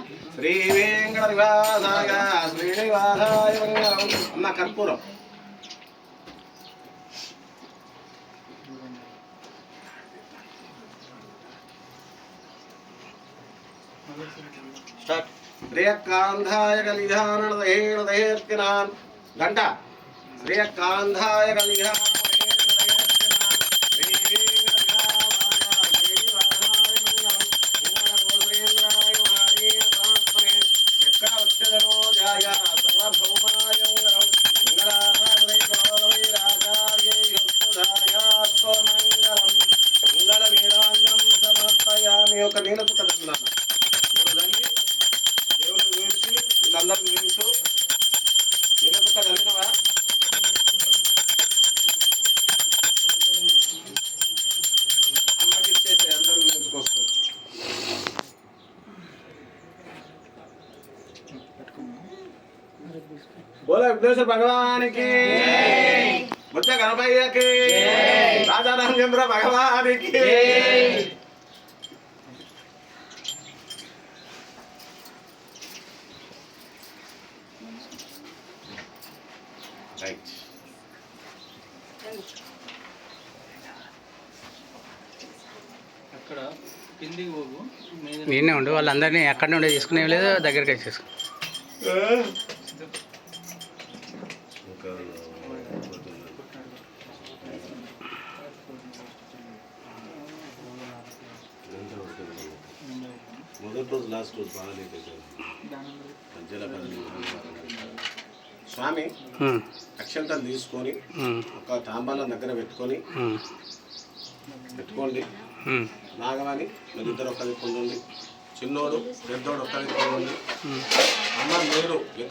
శ్రీ వెంకటనివాసాయ శ్రీనివాసాయ మంగళం. అమ్మ కర్పూరం. స్టార్ట్. శ్రేయకాంధాయ కలిధానదహేర్తినాన్ గంట. శ్రేయకాంధాయ కలిధాన ఒక నీళ్ళకు కదులున్నాను తల్లి దేవుని గురించి వీళ్ళందరికీ గురించు నీళ్ళకు కదిలినవా అమ్మకి ఇచ్చేసే అందరూ గురించుకొస్తారు. बोलो विघ्नेश्वर भगवान की, बुद्ध गणपయ్య की, राजा रामचंद्र भगवान की. రైట్. అక్కడ కిందికి పోగు నేనే ఉండు వాళ్ళందరినీ ఎక్కడి నుండి తీసుకునే లేదు దగ్గరికి వచ్చేసుకో. మొదటి రోజు లాస్ట్ రోజు బాగా స్వామి అక్షంతలు తీసుకొని ఒక తాంబాల దగ్గర పెట్టుకోండి. నాగవాణి మీరిద్దరు ఒక్క దిక్కుండి, చిన్నోడు పెద్దోడు ఒక్క దిక్కుండి. అమ్మ మీరు